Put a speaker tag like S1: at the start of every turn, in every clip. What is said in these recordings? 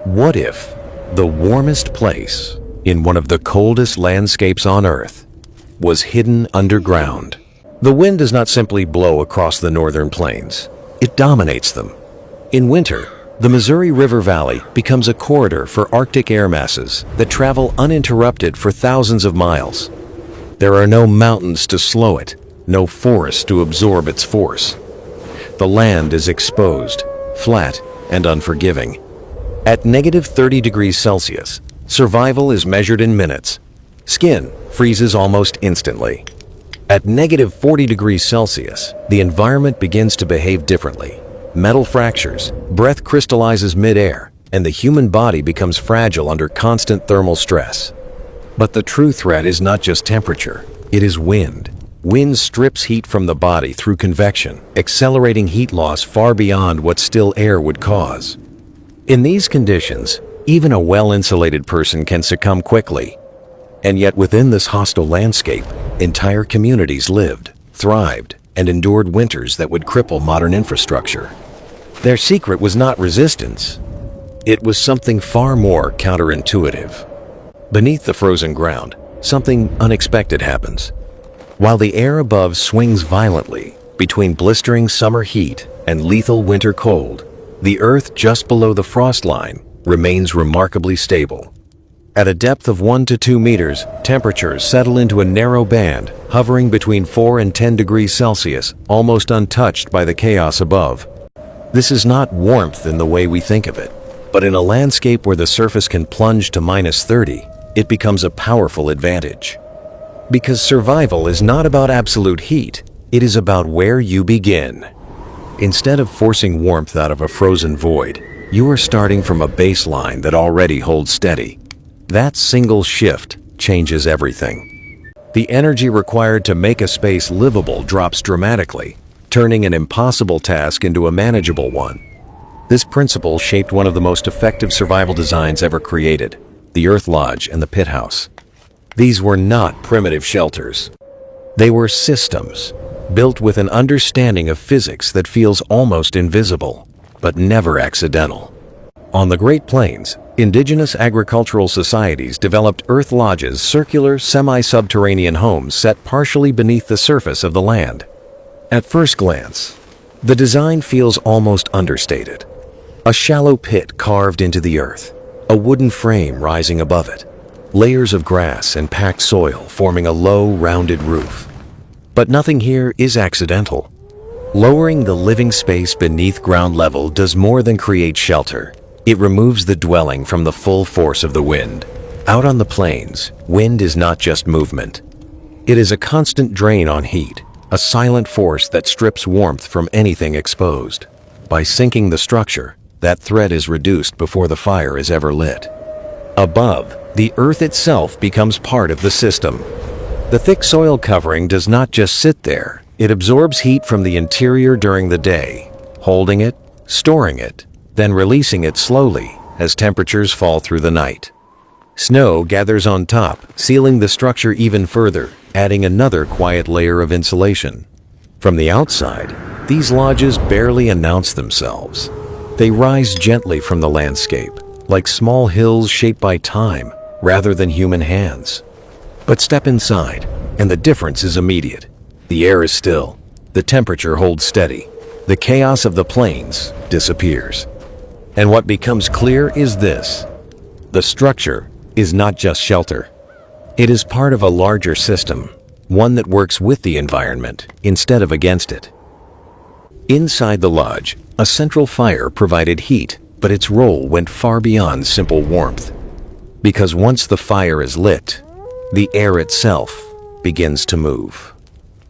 S1: What if the warmest place in one of the coldest landscapes on Earth was hidden underground? The wind does not simply blow across the northern plains. It dominates them. In winter, the Missouri River Valley becomes a corridor for Arctic air masses that travel uninterrupted for thousands of miles. There are no mountains to slow it, no forests to absorb its force. The land is exposed, flat, and unforgiving. At -30 degrees Celsius, survival is measured in minutes. Skin freezes almost instantly. At -40 degrees Celsius, the environment begins to behave differently. Metal fractures, breath crystallizes mid-air, and the human body becomes fragile under constant thermal stress. But the true threat is not just temperature, it is wind. Wind strips heat from the body through convection, accelerating heat loss far beyond what still air would cause. In these conditions, even a well-insulated person can succumb quickly. And yet within this hostile landscape, entire communities lived, thrived, and endured winters that would cripple modern infrastructure. Their secret was not resistance. It was something far more counterintuitive. Beneath the frozen ground, something unexpected happens. While the air above swings violently between blistering summer heat and lethal winter cold, the earth just below the frost line remains remarkably stable. At a depth of 1 to 2 meters, temperatures settle into a narrow band, hovering between 4 and 10 degrees Celsius, almost untouched by the chaos above. This is not warmth in the way we think of it, but in a landscape where the surface can plunge to -30, it becomes a powerful advantage. Because survival is not about absolute heat, it is about where you begin. Instead of forcing warmth out of a frozen void, you are starting from a baseline that already holds steady. That single shift changes everything. The energy required to make a space livable drops dramatically, turning an impossible task into a manageable one. This principle shaped one of the most effective survival designs ever created, the Earth Lodge and the Pit House. These were not primitive shelters. They were systems, built with an understanding of physics that feels almost invisible, but never accidental. On the Great Plains, indigenous agricultural societies developed earth lodges, circular, semi-subterranean homes set partially beneath the surface of the land. At first glance, the design feels almost understated. A shallow pit carved into the earth, a wooden frame rising above it, layers of grass and packed soil forming a low, rounded roof. But nothing here is accidental. Lowering the living space beneath ground level does more than create shelter. It removes the dwelling from the full force of the wind. Out on the plains, wind is not just movement. It is a constant drain on heat, a silent force that strips warmth from anything exposed. By sinking the structure, that threat is reduced before the fire is ever lit. Above, the earth itself becomes part of the system. The thick soil covering does not just sit there. It absorbs heat from the interior during the day, holding it, storing it, then releasing it slowly as temperatures fall through the night. Snow gathers on top, sealing the structure even further, adding another quiet layer of insulation. From the outside, these lodges barely announce themselves. They rise gently from the landscape, like small hills shaped by time rather than human hands. But step inside, and the difference is immediate. The air is still, the temperature holds steady, the chaos of the plains disappears. And what becomes clear is this: the structure is not just shelter. It is part of a larger system, one that works with the environment instead of against it. Inside the lodge, a central fire provided heat, but its role went far beyond simple warmth. Because once the fire is lit, the air itself begins to move.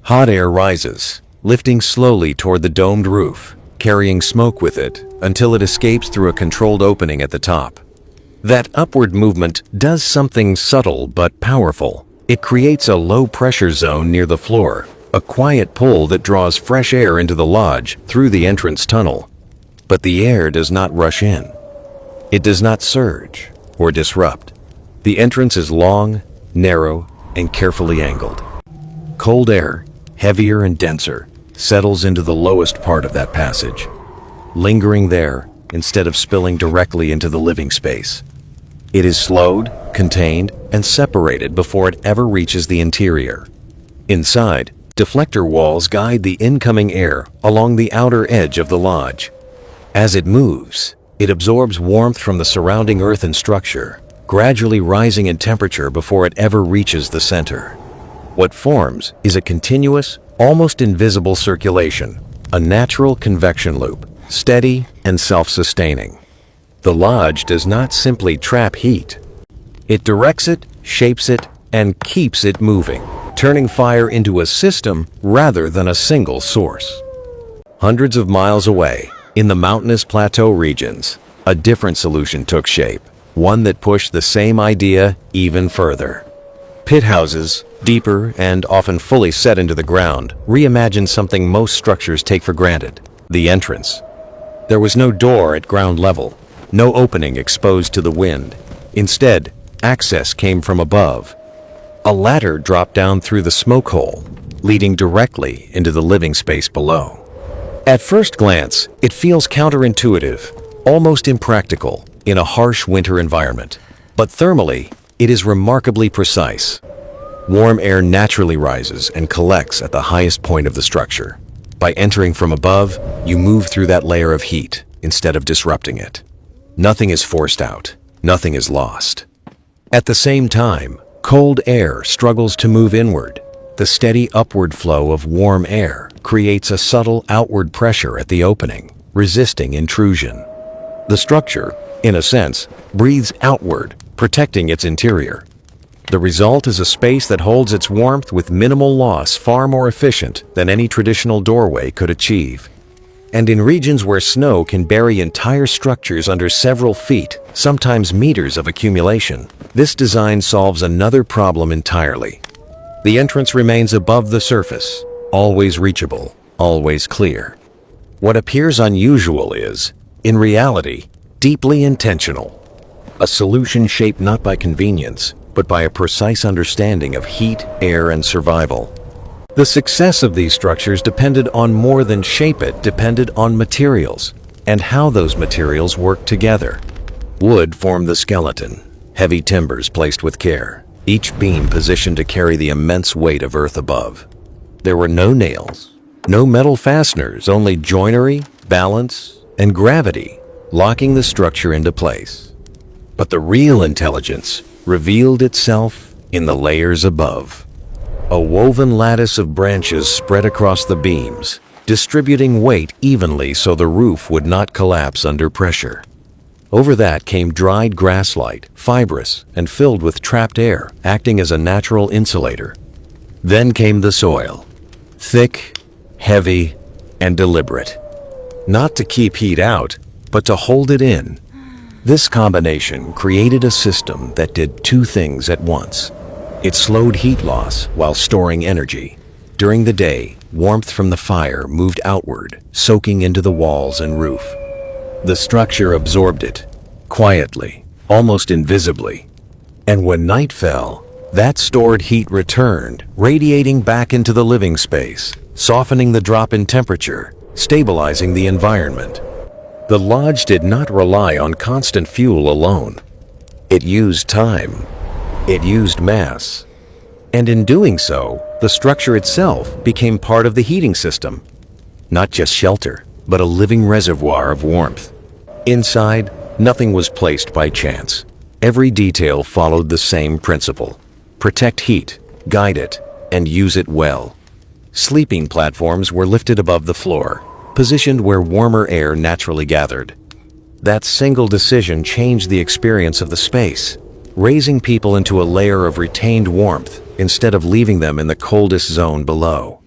S1: Hot air rises, lifting slowly toward the domed roof, carrying smoke with it until it escapes through a controlled opening at the top. That upward movement does something subtle but powerful. It creates a low-pressure zone near the floor, a quiet pull that draws fresh air into the lodge through the entrance tunnel. But the air does not rush in. It does not surge or disrupt. The entrance is long, narrow, and carefully angled. Cold air, heavier and denser, settles into the lowest part of that passage. Lingering there, instead of spilling directly into the living space. It is slowed, contained, and separated before it ever reaches the interior. Inside, deflector walls guide the incoming air along the outer edge of the lodge. As it moves, it absorbs warmth from the surrounding earthen structure, gradually rising in temperature before it ever reaches the center. What forms is a continuous, almost invisible circulation, a natural convection loop, steady and self-sustaining. The lodge does not simply trap heat. It directs it, shapes it, and keeps it moving, turning fire into a system rather than a single source. Hundreds of miles away, in the mountainous plateau regions, a different solution took shape, one that pushed the same idea even further. Pit houses, deeper and often fully set into the ground, reimagined something most structures take for granted: the entrance. There was no door at ground level, no opening exposed to the wind. Instead, access came from above. A ladder dropped down through the smoke hole, leading directly into the living space below. At first glance, it feels counterintuitive, almost impractical in a harsh winter environment. But thermally, it is remarkably precise. Warm air naturally rises and collects at the highest point of the structure. By entering from above, you move through that layer of heat instead of disrupting it. Nothing is forced out, nothing is lost. At the same time, cold air struggles to move inward. The steady upward flow of warm air creates a subtle outward pressure at the opening, resisting intrusion. The structure, in a sense, breathes outward, protecting its interior. The result is a space that holds its warmth with minimal loss, far more efficient than any traditional doorway could achieve. And in regions where snow can bury entire structures under several feet, sometimes meters of accumulation, this design solves another problem entirely. The entrance remains above the surface, always reachable, always clear. What appears unusual is, in reality, deeply intentional. A solution shaped not by convenience, but by a precise understanding of heat, air, and survival. The success of these structures depended on more than shape. It depended on materials, and how those materials worked together. Wood formed the skeleton, heavy timbers placed with care, each beam positioned to carry the immense weight of earth above. There were no nails, no metal fasteners, only joinery, balance, and gravity, locking the structure into place. But the real intelligence revealed itself in the layers above. A woven lattice of branches spread across the beams, distributing weight evenly so the roof would not collapse under pressure. Over that came dried grasslight, fibrous and filled with trapped air, acting as a natural insulator. Then came the soil, thick, heavy, and deliberate. Not to keep heat out, but to hold it in. This combination created a system that did two things at once. It slowed heat loss while storing energy. During the day, warmth from the fire moved outward, soaking into the walls and roof. The structure absorbed it, quietly, almost invisibly. And when night fell, that stored heat returned, radiating back into the living space, softening the drop in temperature, stabilizing the environment. The lodge did not rely on constant fuel alone. It used time. It used mass. And in doing so, the structure itself became part of the heating system. Not just shelter, but a living reservoir of warmth. Inside, nothing was placed by chance. Every detail followed the same principle. Protect heat, guide it, and use it well. Sleeping platforms were lifted above the floor, positioned where warmer air naturally gathered. That single decision changed the experience of the space, raising people into a layer of retained warmth instead of leaving them in the coldest zone below.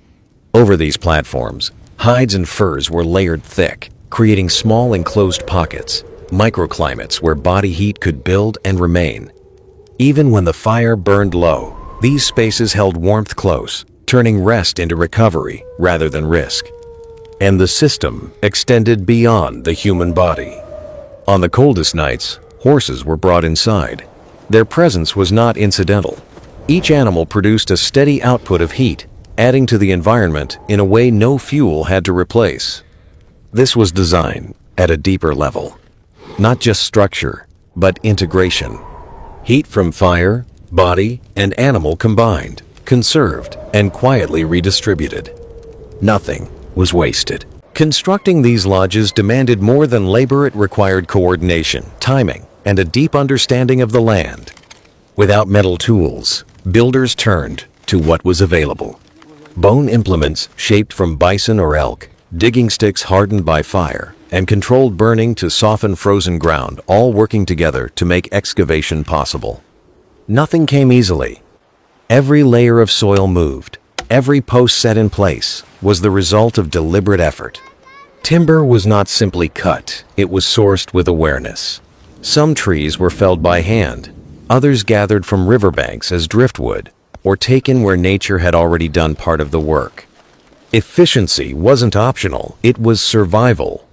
S1: Over these platforms, hides and furs were layered thick, creating small enclosed pockets, microclimates where body heat could build and remain. Even when the fire burned low, these spaces held warmth close, turning rest into recovery rather than risk. And the system extended beyond the human body. On the coldest nights, horses were brought inside. Their presence was not incidental. Each animal produced a steady output of heat, adding to the environment in a way no fuel had to replace. This was design, at a deeper level. Not just structure, but integration. Heat from fire, body, and animal combined, conserved, and quietly redistributed. Nothing was wasted. Constructing these lodges demanded more than labor. It required coordination, timing, and a deep understanding of the land. Without metal tools, builders turned to what was available. Bone implements shaped from bison or elk, digging sticks hardened by fire, and controlled burning to soften frozen ground, all working together to make excavation possible. Nothing came easily. Every layer of soil moved, every post set in place, was the result of deliberate effort. Timber was not simply cut, it was sourced with awareness. Some trees were felled by hand, others gathered from riverbanks as driftwood, or taken where nature had already done part of the work. Efficiency wasn't optional, it was survival.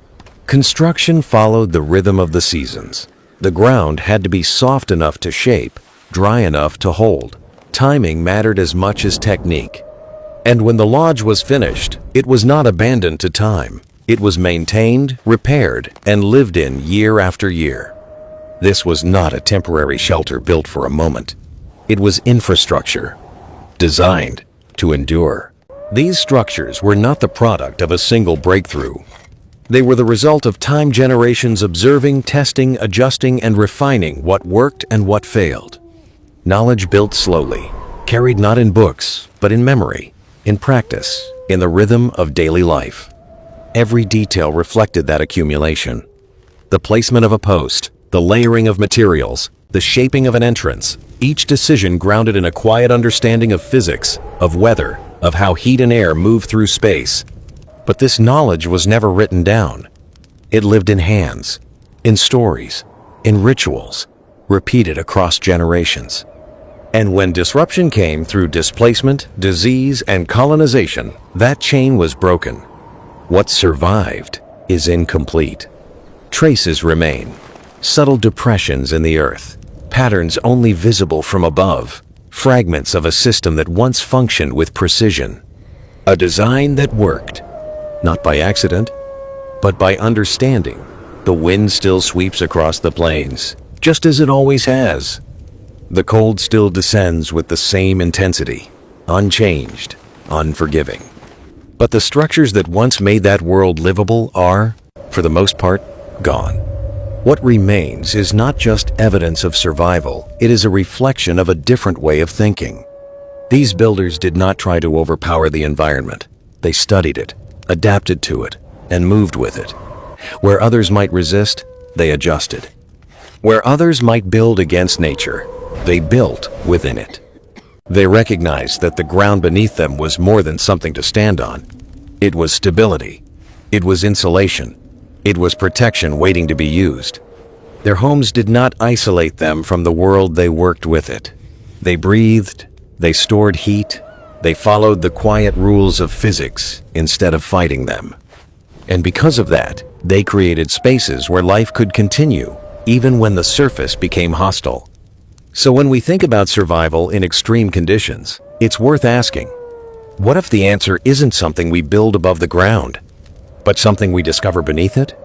S1: Construction followed the rhythm of the seasons. The ground had to be soft enough to shape, dry enough to hold. Timing mattered as much as technique. And when the lodge was finished, it was not abandoned to time. It was maintained, repaired, and lived in year after year. This was not a temporary shelter built for a moment. It was infrastructure, designed to endure. These structures were not the product of a single breakthrough. They were the result of time generations observing, testing, adjusting, and refining what worked and what failed. Knowledge built slowly, carried not in books, but in memory, in practice, in the rhythm of daily life. Every detail reflected that accumulation. The placement of a post, the layering of materials, the shaping of an entrance, each decision grounded in a quiet understanding of physics, of weather, of how heat and air move through space. But this knowledge was never written down. It lived in hands, in stories, in rituals, repeated across generations. And when disruption came through displacement, disease, and colonization, that chain was broken. What survived is incomplete. Traces remain, subtle depressions in the earth, patterns only visible from above, fragments of a system that once functioned with precision. A design that worked, not by accident, but by understanding. The wind still sweeps across the plains, just as it always has. The cold still descends with the same intensity, unchanged, unforgiving. But the structures that once made that world livable are, for the most part, gone. What remains is not just evidence of survival, it is a reflection of a different way of thinking. These builders did not try to overpower the environment. They studied it, adapted to it, and moved with it. Where others might resist, they adjusted. Where others might build against nature, they built within it. They recognized that the ground beneath them was more than something to stand on. It was stability. It was insulation. It was protection waiting to be used. Their homes did not isolate them from the world, they worked with it. They breathed, they stored heat, they followed the quiet rules of physics instead of fighting them. And because of that, they created spaces where life could continue, even when the surface became hostile. So when we think about survival in extreme conditions, it's worth asking, what if the answer isn't something we build above the ground, but something we discover beneath it?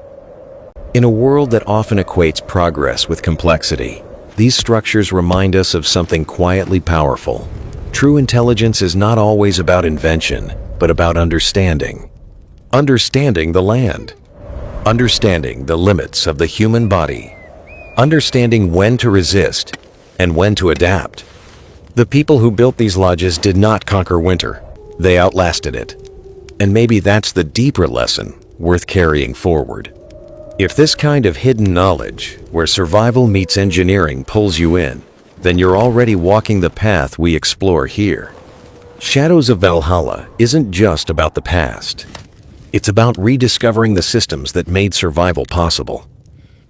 S1: In a world that often equates progress with complexity, these structures remind us of something quietly powerful. True intelligence is not always about invention, but about understanding. Understanding the land. Understanding the limits of the human body. Understanding when to resist and when to adapt. The people who built these lodges did not conquer winter. They outlasted it. And maybe that's the deeper lesson worth carrying forward. If this kind of hidden knowledge, where survival meets engineering, pulls you in, then you're already walking the path we explore here. Shadows of Valhalla isn't just about the past. It's about rediscovering the systems that made survival possible,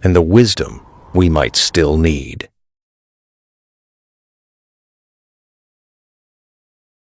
S1: and the wisdom we might still need.